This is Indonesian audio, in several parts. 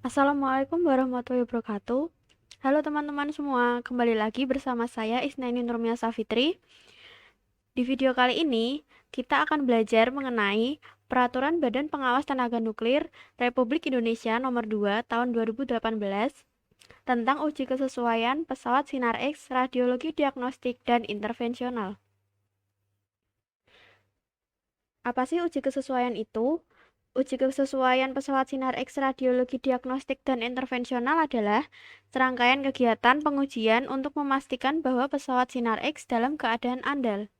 Assalamualaikum warahmatullahi wabarakatuh. Halo teman-teman semua, kembali lagi bersama saya Isnaini Nurmia Safitri. Di video kali ini, kita akan belajar mengenai Peraturan Badan Pengawas Tenaga Nuklir Republik Indonesia Nomor 2 Tahun 2018 tentang uji kesesuaian pesawat Sinar X radiologi diagnostik dan intervensional. Apa sih uji kesesuaian itu? Uji kesesuaian pesawat Sinar X radiologi diagnostik dan intervensional adalah serangkaian kegiatan pengujian untuk memastikan bahwa pesawat Sinar X dalam keadaan andal.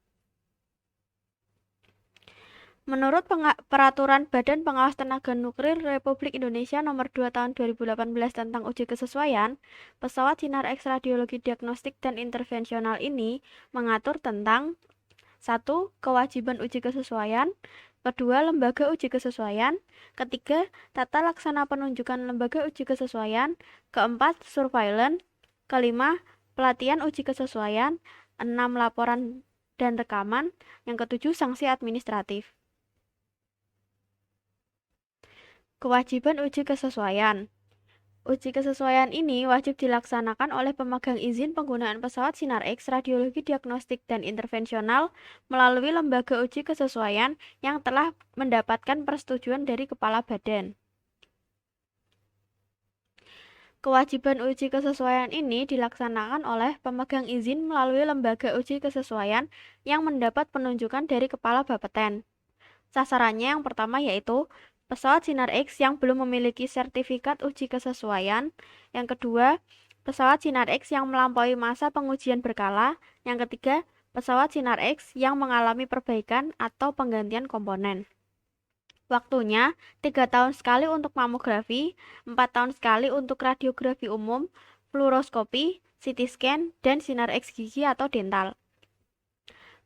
Menurut Peraturan Badan Pengawas Tenaga Nuklir Republik Indonesia Nomor 2 Tahun 2018 tentang uji kesesuaian, pesawat Sinar X radiologi diagnostik dan intervensional ini mengatur tentang 1. Kewajiban uji kesesuaian. Kedua, lembaga uji kesesuaian. Ketiga, tata laksana penunjukan lembaga uji kesesuaian. Keempat, surveillance. Kelima, pelatihan uji kesesuaian. 6. Laporan dan rekaman. Yang ketujuh, sanksi administratif. Kewajiban uji kesesuaian. Uji kesesuaian ini wajib dilaksanakan oleh pemegang izin penggunaan pesawat Sinar X radiologi diagnostik dan intervensional melalui lembaga uji kesesuaian yang telah mendapatkan persetujuan dari kepala badan. Kewajiban uji kesesuaian ini dilaksanakan oleh pemegang izin melalui lembaga uji kesesuaian yang mendapat penunjukan dari kepala Bapeten. Sasarannya yang pertama yaitu pesawat Sinar X yang belum memiliki sertifikat uji kesesuaian. Yang kedua, pesawat Sinar X yang melampaui masa pengujian berkala. Yang ketiga, pesawat Sinar X yang mengalami perbaikan atau penggantian komponen. Waktunya 3 tahun sekali untuk mamografi, 4 tahun sekali untuk radiografi umum, fluoroskopi, CT scan, dan Sinar X gigi atau dental.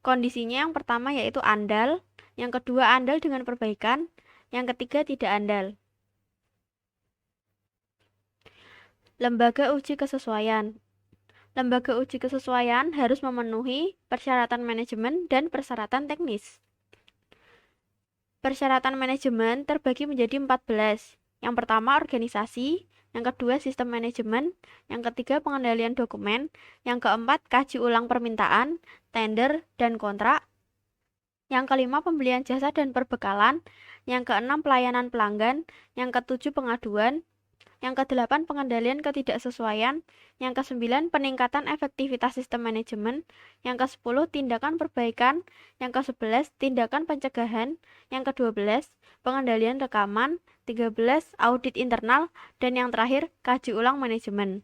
Kondisinya yang pertama yaitu andal, yang kedua andal dengan perbaikan, yang ketiga tidak andal. Lembaga uji kesesuaian. Lembaga uji kesesuaian harus memenuhi persyaratan manajemen dan persyaratan teknis. Persyaratan manajemen terbagi menjadi 14. Yang pertama organisasi, yang kedua sistem manajemen, yang ketiga pengendalian dokumen, yang keempat kaji ulang permintaan, tender, dan kontrak, yang kelima pembelian jasa dan perbekalan, yang keenam pelayanan pelanggan, yang ketujuh pengaduan, yang kedelapan pengendalian ketidaksesuaian, yang kesembilan peningkatan efektivitas sistem manajemen, yang kesepuluh tindakan perbaikan, yang kesebelas tindakan pencegahan, yang kedua belas pengendalian rekaman, 13 audit internal, dan yang terakhir kaji ulang manajemen.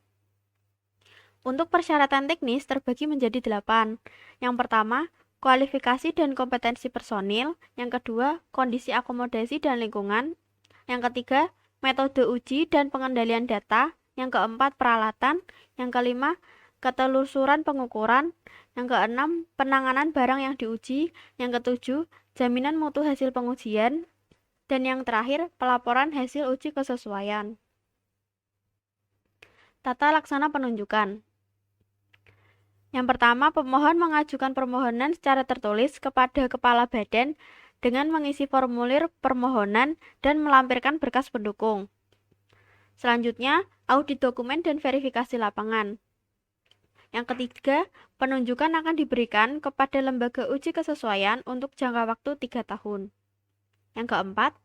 Untuk persyaratan teknis terbagi menjadi 8. Yang pertama, kualifikasi dan kompetensi personil, yang kedua, kondisi akomodasi dan lingkungan, yang ketiga, metode uji dan pengendalian data, yang keempat, peralatan, yang kelima, ketelusuran pengukuran, yang keenam, penanganan barang yang diuji, yang ketujuh, jaminan mutu hasil pengujian, dan yang terakhir, pelaporan hasil uji kesesuaian. Tata laksana penunjukan. Yang pertama, pemohon mengajukan permohonan secara tertulis kepada kepala badan dengan mengisi formulir permohonan dan melampirkan berkas pendukung. Selanjutnya, audit dokumen dan verifikasi lapangan. Yang ketiga, penunjukan akan diberikan kepada lembaga uji kesesuaian untuk jangka waktu 3 tahun. Yang keempat,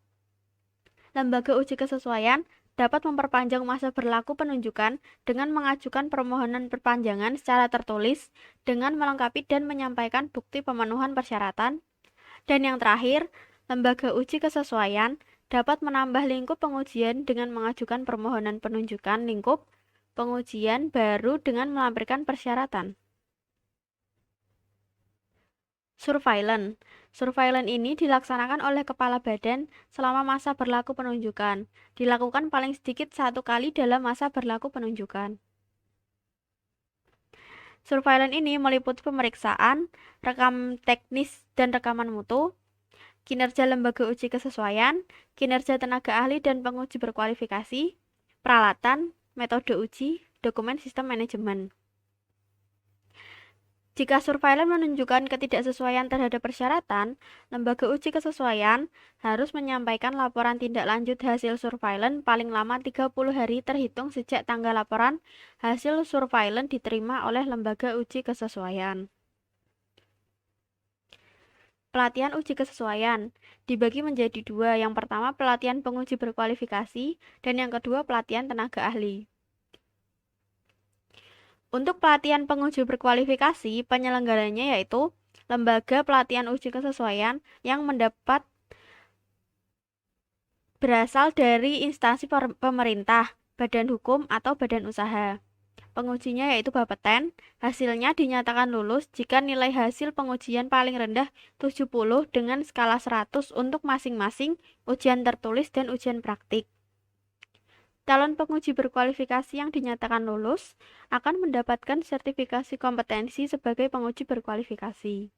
lembaga uji kesesuaian dapat memperpanjang masa berlaku penunjukan dengan mengajukan permohonan perpanjangan secara tertulis dengan melengkapi dan menyampaikan bukti pemenuhan persyaratan. Dan yang terakhir, lembaga uji kesesuaian dapat menambah lingkup pengujian dengan mengajukan permohonan penunjukan lingkup pengujian baru dengan melampirkan persyaratan. Surveillance. Surveillance ini dilaksanakan oleh kepala badan selama masa berlaku penunjukan. Dilakukan paling sedikit 1 kali dalam masa berlaku penunjukan. Surveillance ini meliputi pemeriksaan, rekam teknis dan rekaman mutu, kinerja lembaga uji kesesuaian, kinerja tenaga ahli dan penguji berkualifikasi, peralatan, metode uji, dokumen sistem manajemen. Jika surveillance menunjukkan ketidaksesuaian terhadap persyaratan, lembaga uji kesesuaian harus menyampaikan laporan tindak lanjut hasil surveillance paling lama 30 hari terhitung sejak tanggal laporan hasil surveillance diterima oleh lembaga uji kesesuaian. Pelatihan uji kesesuaian dibagi menjadi dua. Yang pertama pelatihan penguji berkualifikasi dan yang kedua pelatihan tenaga ahli. Untuk pelatihan penguji berkualifikasi, penyelenggaranya yaitu lembaga pelatihan uji kesesuaian yang mendapat berasal dari instansi pemerintah, badan hukum, atau badan usaha. Pengujinya yaitu Bapeten, hasilnya dinyatakan lulus jika nilai hasil pengujian paling rendah 70 dengan skala 100 untuk masing-masing ujian tertulis dan ujian praktik. Calon penguji berkualifikasi yang dinyatakan lulus akan mendapatkan sertifikasi kompetensi sebagai penguji berkualifikasi.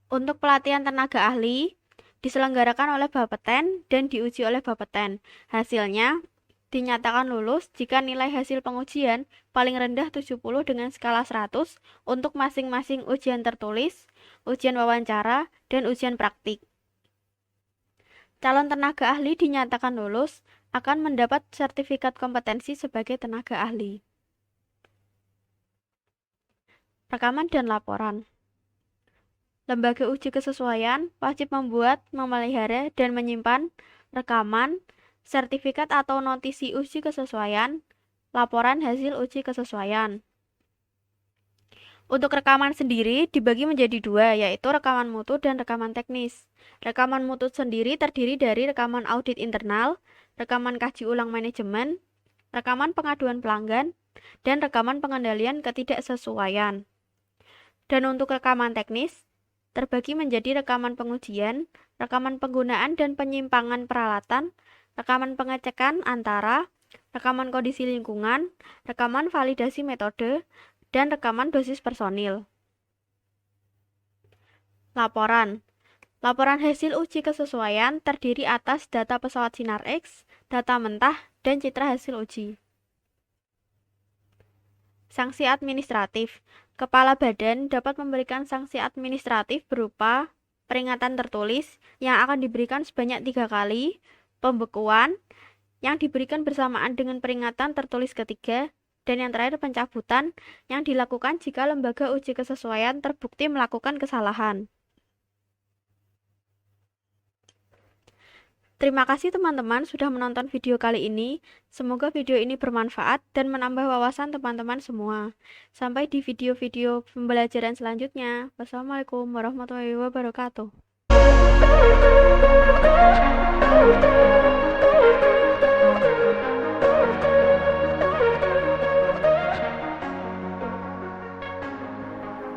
Untuk pelatihan tenaga ahli, diselenggarakan oleh Bapeten dan diuji oleh Bapeten. Hasilnya dinyatakan lulus jika nilai hasil pengujian paling rendah 70 dengan skala 100 untuk masing-masing ujian tertulis, ujian wawancara, dan ujian praktik. Calon tenaga ahli dinyatakan lulus akan mendapat sertifikat kompetensi sebagai tenaga ahli. Rekaman dan laporan. Lembaga uji kesesuaian wajib membuat, memelihara, dan menyimpan rekaman, sertifikat atau notisi uji kesesuaian, laporan hasil uji kesesuaian. Untuk rekaman sendiri dibagi menjadi dua, yaitu rekaman mutu dan rekaman teknis. Rekaman mutu sendiri terdiri dari rekaman audit internal, rekaman kaji ulang manajemen, rekaman pengaduan pelanggan, dan rekaman pengendalian ketidaksesuaian. Dan untuk rekaman teknis, terbagi menjadi rekaman pengujian, rekaman penggunaan dan penyimpangan peralatan, rekaman pengecekan antara, rekaman kondisi lingkungan, rekaman validasi metode, dan rekaman dosis personil. Laporan. Laporan hasil uji kesesuaian terdiri atas data pesawat Sinar X, data mentah, dan citra hasil uji. Sanksi administratif. Kepala badan dapat memberikan sanksi administratif berupa peringatan tertulis yang akan diberikan sebanyak 3 kali, pembekuan yang diberikan bersamaan dengan peringatan tertulis ketiga, dan yang terakhir pencabutan yang dilakukan jika lembaga uji kesesuaian terbukti melakukan kesalahan. Terima kasih teman-teman sudah menonton video kali ini. Semoga video ini bermanfaat dan menambah wawasan teman-teman semua. Sampai di video-video pembelajaran selanjutnya. Wassalamualaikum warahmatullahi wabarakatuh.